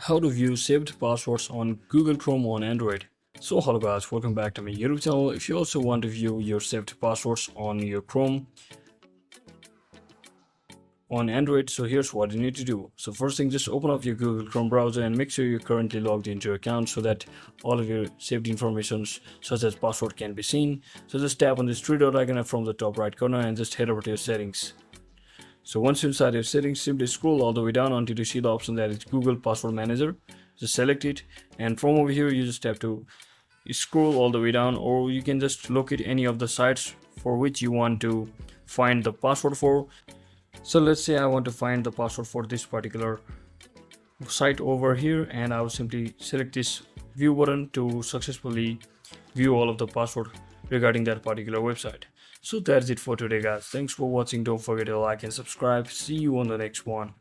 How to view saved passwords on Google Chrome on Android. So hello guys, welcome back to my YouTube channel. If you also want to view your saved passwords on your Chrome on Android, so here's what you need to do. So first thing, just open up your Google Chrome browser and make sure you're currently logged into your account so that all of your saved informations such as password can be seen. So just tap on this three dot icon from the top right corner and just head over to your settings. So once you're inside your settings, simply scroll all the way down until you see the option that is Google Password Manager. Just select it, and from over here you just have to scroll all the way down, or you can just locate any of the sites for which you want to find the password for. So let's say I want to find the password for this particular site over here, and I will simply select this view button to successfully view all of the password regarding that particular website. So that's it for today guys. Thanks for watching. Don't forget to like and subscribe. See you on the next one.